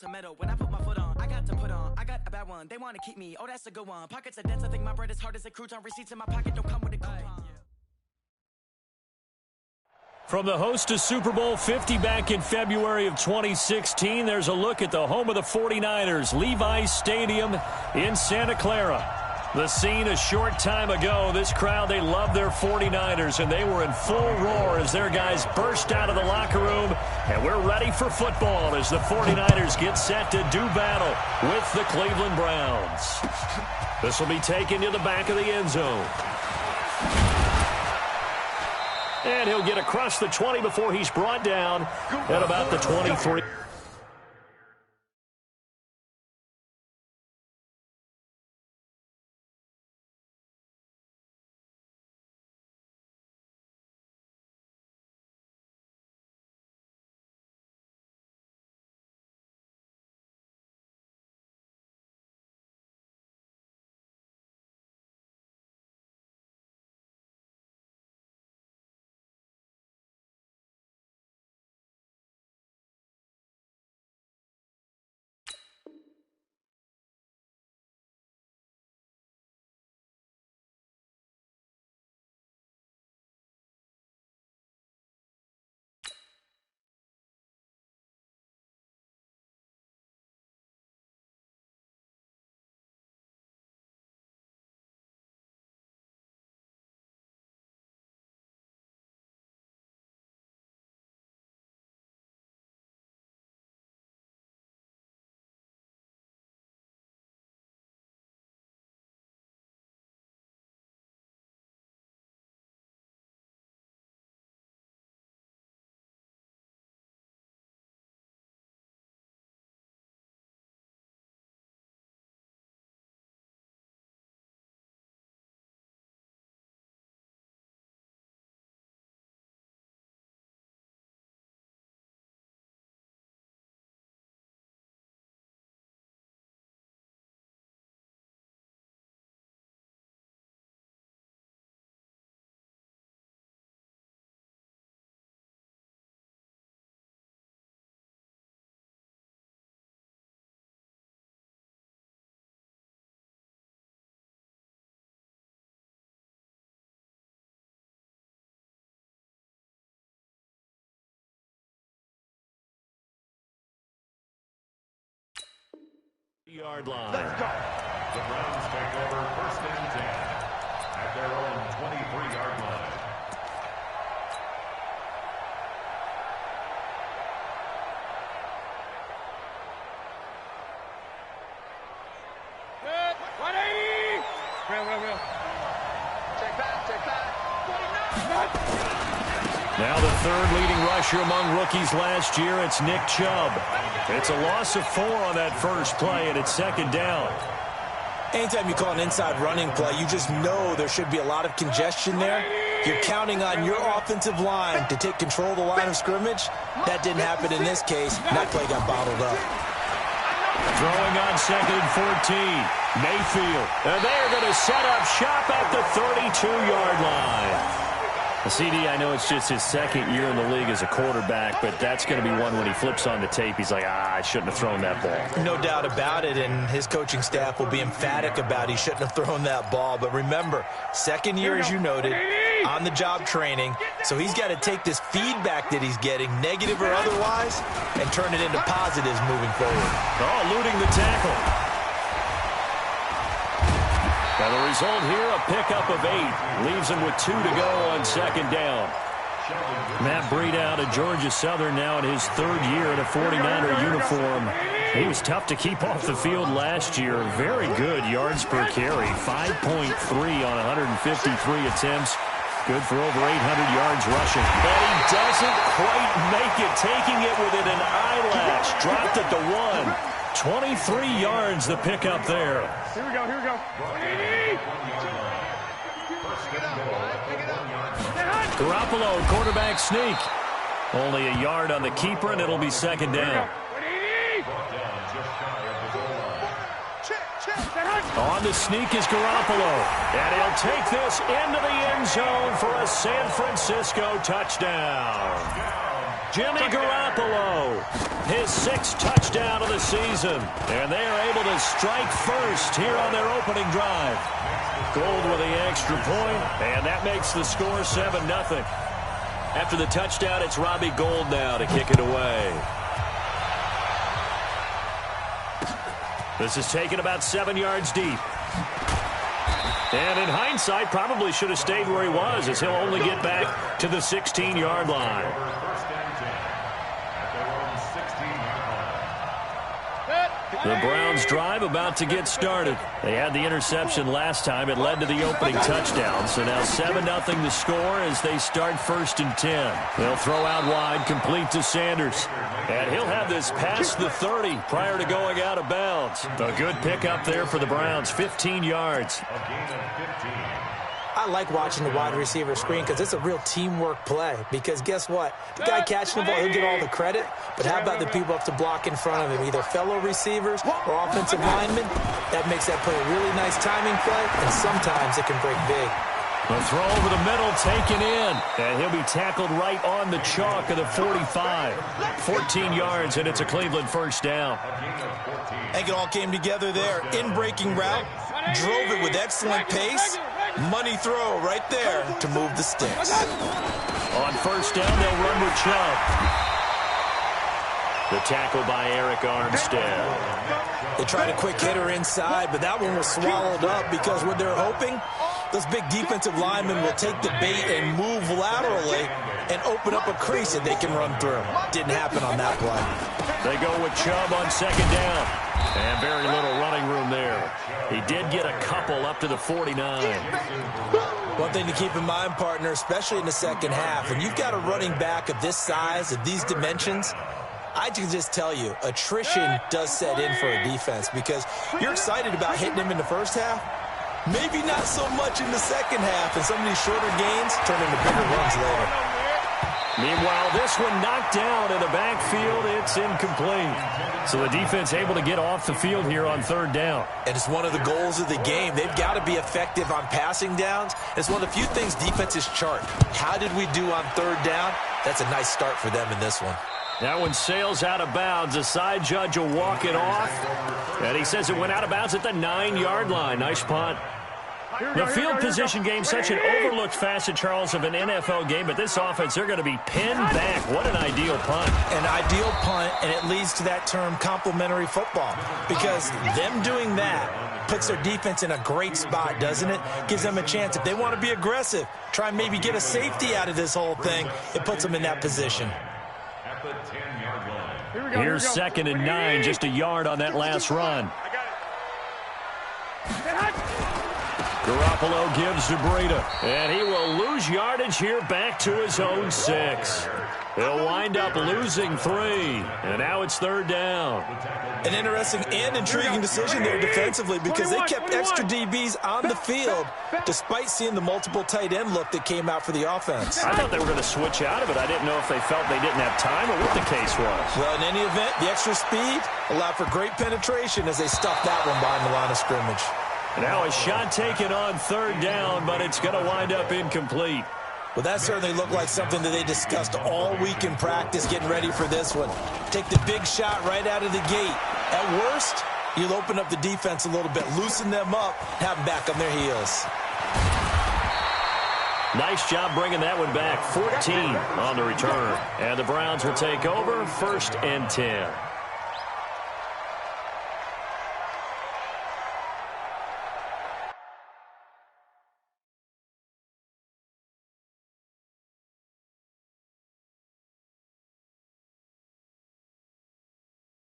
Tomato, when I put my foot on, I got to put on. I got a bad one, they want to keep me. Oh, that's a good one. Pockets are dense, I think my bread is hard as a crouton. Receipts in my pocket don't come with a coupon. From the host to Super Bowl 50 back in February of 2016, there's a look at the home of the 49ers, Levi's Stadium in Santa Clara. The scene a short time ago, this crowd, they love their 49ers, and they were in full roar as their guys burst out of the locker room, and we're ready for football as the 49ers get set to do battle with the Cleveland Browns. This will be taken to the back of the end zone. And he'll get across the 20 before he's brought down at about the 23. Yard line. Let's go. The Browns take over 1st and 10 at their own 23-yard line. Good. 180. Real. Check back. 49. Now the third leading rusher among rookies last year, it's Nick Chubb. It's a loss of 4 on that first play, and it's 2nd down. Anytime you call an inside running play, you just know there should be a lot of congestion there. You're counting on your offensive line to take control of the line of scrimmage. That didn't happen in this case. That play got bottled up. Throwing on 2nd and 14. Mayfield. And they're going to set up shop at the 32-yard line. CD, I know it's just his 2nd year in the league as a quarterback, but that's going to be one when he flips on the tape, he's like, I shouldn't have thrown that ball. No doubt about it, and his coaching staff will be emphatic about he shouldn't have thrown that ball. But remember, 2nd year, as you noted, on-the-job training, so he's got to take this feedback that he's getting, negative or otherwise, and turn it into positives moving forward. Oh, eluding the tackle. Now the result here, a pickup of 8. Leaves him with 2 to go on 2nd down. Matt Breida out of Georgia Southern now in his 3rd year in a 49er uniform. He was tough to keep off the field last year. Very good yards per carry. 5.3 on 153 attempts. Good for over 800 yards rushing. But he doesn't quite make it, taking it within an eyelash. Dropped at the 1. 23 yards the pickup there. Here we go. Garoppolo, quarterback sneak. Only a yard on the keeper, and it'll be 2nd down. On the sneak is Garoppolo. And he'll take this into the end zone for a San Francisco touchdown. Jimmy Garoppolo, his 6th touchdown of the season. And they are able to strike first here on their opening drive. Gold with the extra point, and that makes the score 7-0. After the touchdown, it's Robbie Gould now to kick it away. This is taken about 7 yards deep. And in hindsight, probably should have stayed where he was, as he'll only get back to the 16-yard line. The Browns' drive about to get started. They had the interception last time. It led to the opening touchdown. So now 7-0 the score as they start 1st and 10. They'll throw out wide, complete to Sanders. And he'll have this past the 30 prior to going out of bounds. A good pickup there for the Browns, 15 yards. I like watching the wide receiver screen because it's a real teamwork play. Because guess what? The guy catching the ball, he'll get all the credit. But how about the people up to block in front of him, either fellow receivers or offensive linemen? That makes that play a really nice timing play, and sometimes it can break big. The throw over the middle taken in, and he'll be tackled right on the chalk of the 45. 14 yards, and it's a Cleveland 1st down. I think it all came together there. In-breaking route, drove it with excellent pace. Money throw right there to move the sticks. On 1st down, they'll run with Chubb. The tackle by Eric Armstead. They tried a quick hitter inside, but that one was swallowed up because what they're hoping, those big defensive linemen will take the bait and move laterally and open up a crease that they can run through. Didn't happen on that play. They go with Chubb on 2nd down. And very little running room there. He did get a couple up to the 49. One thing to keep in mind, partner, especially in the second half, when you've got a running back of this size, of these dimensions, I can just tell you, attrition does set in for a defense because you're excited about hitting him in the first half. Maybe not so much in the second half, and some of these shorter gains turn into bigger runs later. Meanwhile, this one knocked down in the backfield. It's incomplete. So the defense able to get off the field here on 3rd down. And it's one of the goals of the game. They've got to be effective on passing downs. It's one of the few things defenses chart. How did we do on 3rd down? That's a nice start for them in this one. That one sails out of bounds. The side judge will walk it off. And he says it went out of bounds at the 9-yard line. Nice punt. The field position game, such an overlooked facet, Charles, of an NFL game, but this offense, they're going to be pinned back. What an ideal punt. An ideal punt, and it leads to that term complementary football, because them doing that puts their defense in a great spot, doesn't it? Gives them a chance. If they want to be aggressive, try and maybe get a safety out of this whole thing, it puts them in that position. At the 10-yard line. Here's 2nd and 9, just a yard on that last run. Garoppolo gives to Breida, and he will lose yardage here back to his own 6. They'll wind up losing 3, and now it's 3rd down. An interesting and intriguing decision there defensively because they kept extra DBs on the field despite seeing the multiple tight end look that came out for the offense. I thought they were going to switch out of it. I didn't know if they felt they didn't have time or what the case was. Well, in any event, the extra speed allowed for great penetration as they stuffed that one behind the line of scrimmage. Now a shot taken on 3rd down, but it's going to wind up incomplete. Well, that certainly looked like something that they discussed all week in practice getting ready for this one. Take the big shot right out of the gate. At worst, you'll open up the defense a little bit, loosen them up, have them back on their heels. Nice job bringing that one back. 14 on the return. And the Browns will take over 1st and 10.